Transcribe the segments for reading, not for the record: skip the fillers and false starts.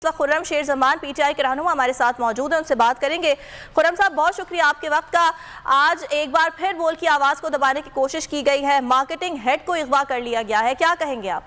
خرم شیر زمان P T I کے رہنما ہمارے ساتھ موجود ہیں، ان سے بات کریں گے۔ خرم صاحب، بہت شکریہ آپ کے وقت کا۔ آج ایک بار پھر وول کی آواز کو دبانے کی کوشش کی گئی ہے، مارکیٹنگ ہیڈ کو اغوا کر لیا گیا ہے، کیا کہیں گے آپ؟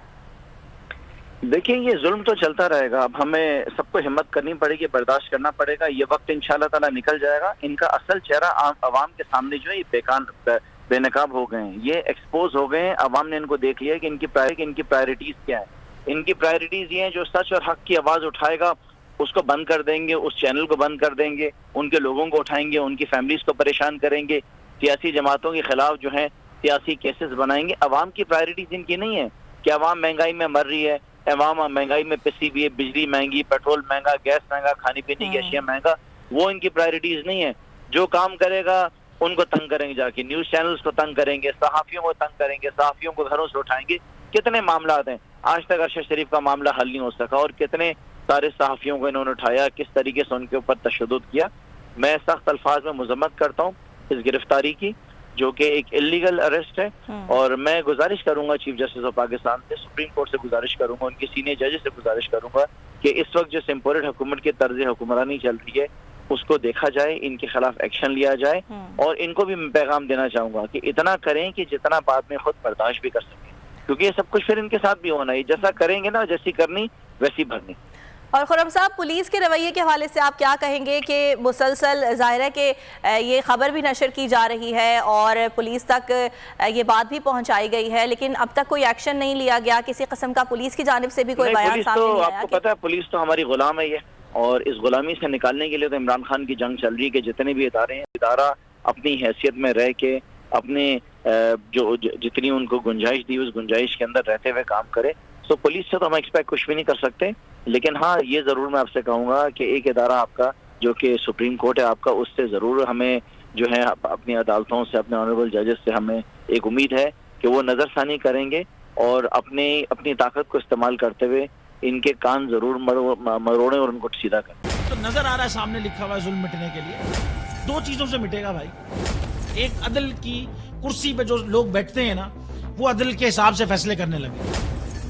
دیکھیں، یہ ظلم تو چلتا رہے گا، اب ہمیں سب کو ہمت کرنی پڑے گی، برداشت کرنا پڑے گا، یہ وقت انشاءاللہ تعالی نکل جائے گا۔ ان کا اصل چہرہ عوام کے سامنے جو ہے یہ بے نقاب ہو گئے ہیں، یہ ایکسپوز ہو گئے ہیں۔ عوام نے ان کو دیکھ لیا کہ ان کی پرائرٹیز کیا ہیں۔ ان کی پرائرٹیز یہ ہیں جو سچ اور حق کی آواز اٹھائے گا اس کو بند کر دیں گے، اس چینل کو بند کر دیں گے، ان کے لوگوں کو اٹھائیں گے، ان کی فیملیز کو پریشان کریں گے، سیاسی جماعتوں کے خلاف جو ہیں سیاسی کیسز بنائیں گے۔ عوام کی پرائرٹیز ان کی نہیں ہے کہ عوام مہنگائی میں مر رہی ہے، عوام مہنگائی میں پسی ہوئی ہے، بجلی مہنگی، پیٹرول مہنگا، گیس مہنگا، کھانے پینے کی اشیاء مہنگا، وہ ان کی پرائرٹیز نہیں ہے۔ جو کام کرے گا ان کو تنگ کریں گے، جا کے نیوز چینلز کو تنگ کریں گے، صحافیوں کو تنگ کریں گے، صحافیوں کو گھروں سے اٹھائیں گے۔ کتنے معاملات ہیں، آج تک ارشد شریف کا معاملہ حل نہیں ہو سکا، اور کتنے سارے صحافیوں کو انہوں نے اٹھایا، کس طریقے سے ان کے اوپر تشدد کیا۔ میں سخت الفاظ میں مذمت کرتا ہوں اس گرفتاری کی، جو کہ ایک اللیگل اریسٹ ہے، اور میں گزارش کروں گا چیف جسٹس آف پاکستان سے، سپریم کورٹ سے گزارش کروں گا، ان کی سینئر ججز سے گزارش کروں گا کہ اس وقت جو سمپورٹ حکومت کی طرز حکمرانی چل رہی ہے اس کو دیکھا جائے، ان کے خلاف ایکشن لیا جائے، اور ان کو بھی پیغام دینا چاہوں گا کہ اتنا کریں کہ جتنا بعد میں خود برداشت بھی کر سکیں، کیونکہ یہ سب کچھ پھر ان کے ساتھ بھی ہونا ہے، جیسا کریں گے نا، جیسی کرنی ویسی بھرنی۔ اور خرم صاحب، پولیس کے رویے کے حوالے سے آپ کیا کہیں گے کہ مسلسل ظاہر ہے کہ یہ خبر بھی نشر کی جا رہی ہے اور پولیس تک یہ بات بھی پہنچائی گئی ہے، لیکن اب تک کوئی ایکشن نہیں لیا گیا، کسی قسم کا پولیس کی جانب سے بھی کوئی بیان سامنے نہیں آیا؟ آپ کو پتہ ہے پولیس تو ہماری غلام ہے، یہ اور اس غلامی سے نکالنے کے لیے تو عمران خان کی جنگ چل رہی ہے کہ جتنے بھی ادارے ہیں، ادارہ اپنی حیثیت میں رہ کے اپنے جو جتنی ان کو گنجائش دی اس گنجائش کے اندر رہتے ہوئے کام کرے۔ تو پولیس سے تو ہم ایکسپیکٹ کچھ بھی نہیں کر سکتے، لیکن ہاں یہ ضرور میں آپ سے کہوں گا کہ ایک ادارہ آپ کا جو کہ سپریم کورٹ ہے آپ کا، اس سے ضرور ہمیں جو ہے اپنی عدالتوں سے، اپنے آنریبل ججز سے ہمیں ایک امید ہے کہ وہ نظر ثانی کریں گے اور اپنی طاقت کو استعمال کرتے ہوئے ان کے کان ضرور مروڑیں اور ان کو سیدھا کریں۔ تو نظر آ رہا ہے سامنے لکھا ہوا ہے ظلم مٹنے کے لیے دو چیزوں سے مٹے گا بھائی۔ ایک، عدل کی کرسی پہ جو لوگ بیٹھتے ہیں نا، وہ عدل کے حساب سے فیصلے کرنے لگے۔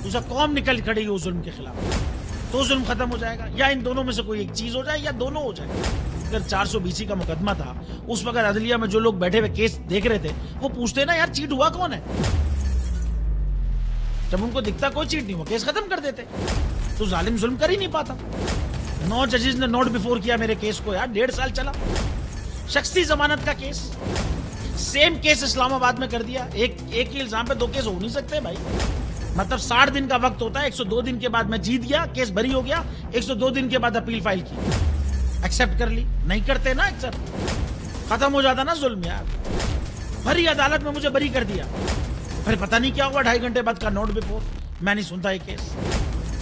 دوسرا، قوم نکل کھڑی ہے اس ظلم کے خلاف، تو ظلم ختم ہو جائے گا، یا ان دونوں میں سے کوئی ایک چیز ہو جائے یا دونوں ہو جائے۔ اگر 420 کا مقدمہ تھا، اس وقت عدلیہ میں جو لوگ بیٹھے ہوئے کیس دیکھ رہے تھے وہ پوچھتے نا یار چیٹ ہوا کون ہے؟ جب ان کو دکھتا کوئی چیٹ نہیں ہوا، کیس ختم کر دیتے۔ تو ظالم ظلم کر ہی نہیں پاتا۔ 9 ججز نے نوٹ بیفور کیا میرے کیس کو، یار 1.5 سال چلا، شخصی ضمانت کا کیس، سیم کیس اسلام آباد میں کر دیا۔ ایک ہی الزام پہ 2 کیس ہو نہیں سکتے بھائی، مطلب 60 دن کا وقت ہوتا ہے، 102 دن کے بعد میں جیت گیا، کیس بری ہو گیا، 102 دن کے بعد اپیل فائل کی، ایکسپٹ کر لی، نہیں کرتے نا ایکسپٹ، ختم ہو جاتا نا ظلم یار۔ بھری عدالت میں مجھے بری کر دیا، پھر پتہ نہیں کیا ہوا، 2.5 گھنٹے بعد کا نوٹ بیفور، میں نہیں سنتا یہ کیس،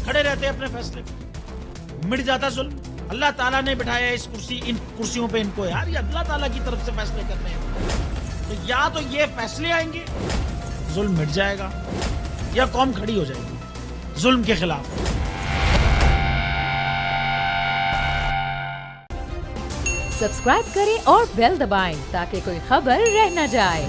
کھڑے رہتے اپنے فیصلے پہ، مٹ جاتا ظلم۔ اللہ تعالیٰ نے بٹھایا ان کرسیوں پہ ان کو یار، یہ اللہ تعالیٰ کی طرف سے فیصلے کرنے ہیں، تو یا تو یہ فیصلے آئیں گے ظلم مٹ جائے گا، یا قوم کھڑی ہو جائے گی ظلم کے خلاف۔ سبسکرائب کریں اور بیل دبائیں تاکہ کوئی خبر رہ نہ جائے۔